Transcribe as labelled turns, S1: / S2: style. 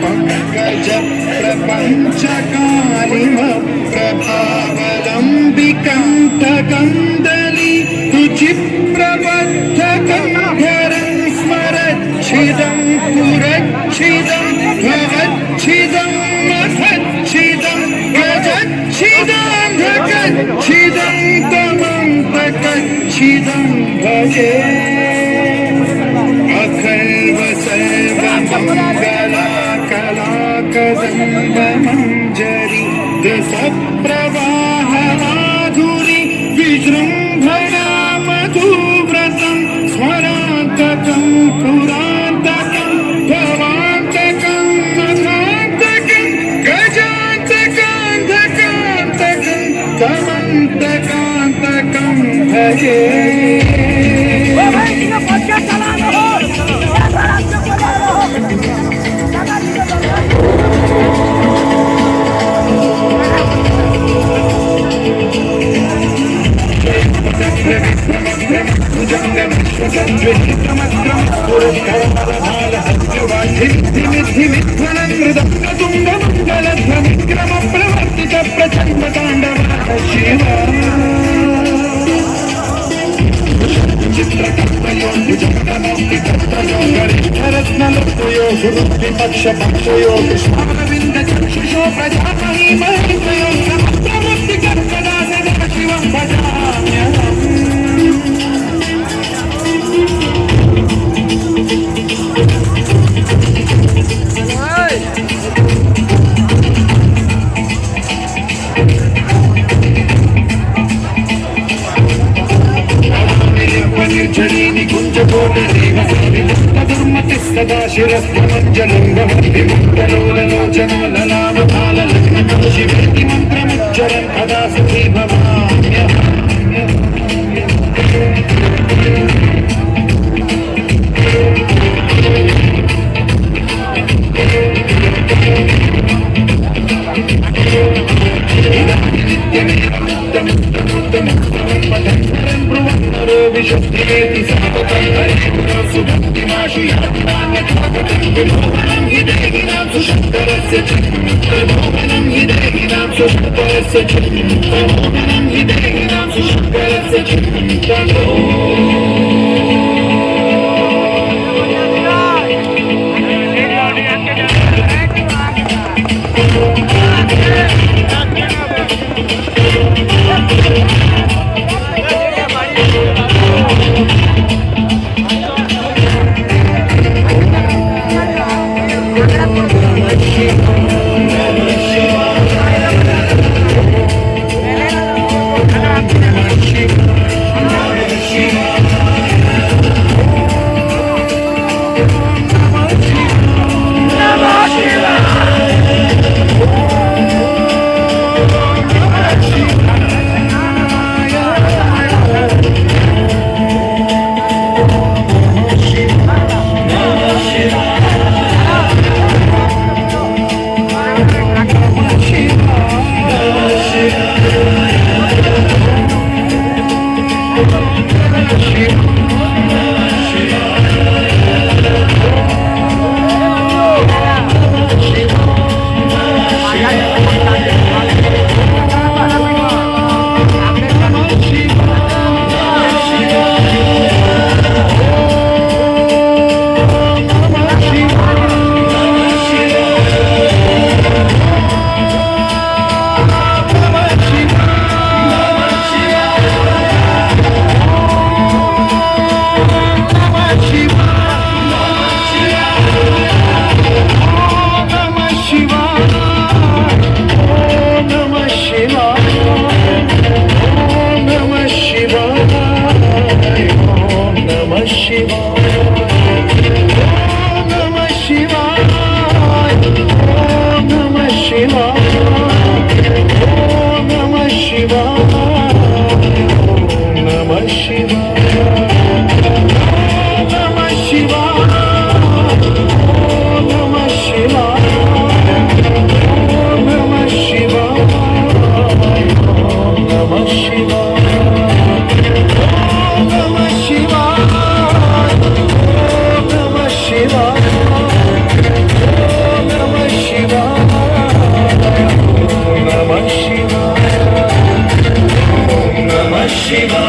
S1: పంకజ ప్రపంచకాలిమ ప్రభావలంబికాంతకందలి రుచి ప్రబద్ధకంధరం స్మరచ్చిదం పురచ్చిదం భవచ్చిదం మహచ్చిదం గజచ్చిదాంధకచ్చిదం తమంతకచ్చిదం భజే అఖల్వ సర్వమంగళకళాకదంబమంజరి రసప్రవాహ మాధురి విజృంభణా మధువ్రతం స్మరాంతకం పురాంతకం భవాంతకం మహాంతకం గజాంతకాంతకాంతకం తమంతకాంతకం భజే పక్షపక్షయో కృష్ణారవింద చక్షుషో ప్రజాపహి మహిమయో సమగ్రముక్తి కర్కదాస శివం భజామ్యహం నిర్జనీని కుంజకోటదేవదుర్మతి సదా శిరస్మజ్జలంగమోచనాలనామకాలగ్న శివేతి మంత్రముచ్చరం కదా సుఖీ భవామ్యహం విశుద్ధివేతి సమపతం హరిపురసు భక్తిమాశు యాత్మాన్యత్మకం హి దేహినాం సుశంకరస్య చిత్తమోహనం హి దేహినాం సుశంకరస్య చిత్తమోహనం హి దేహినాం సుశంకరస్య చిత్తమో शिवाय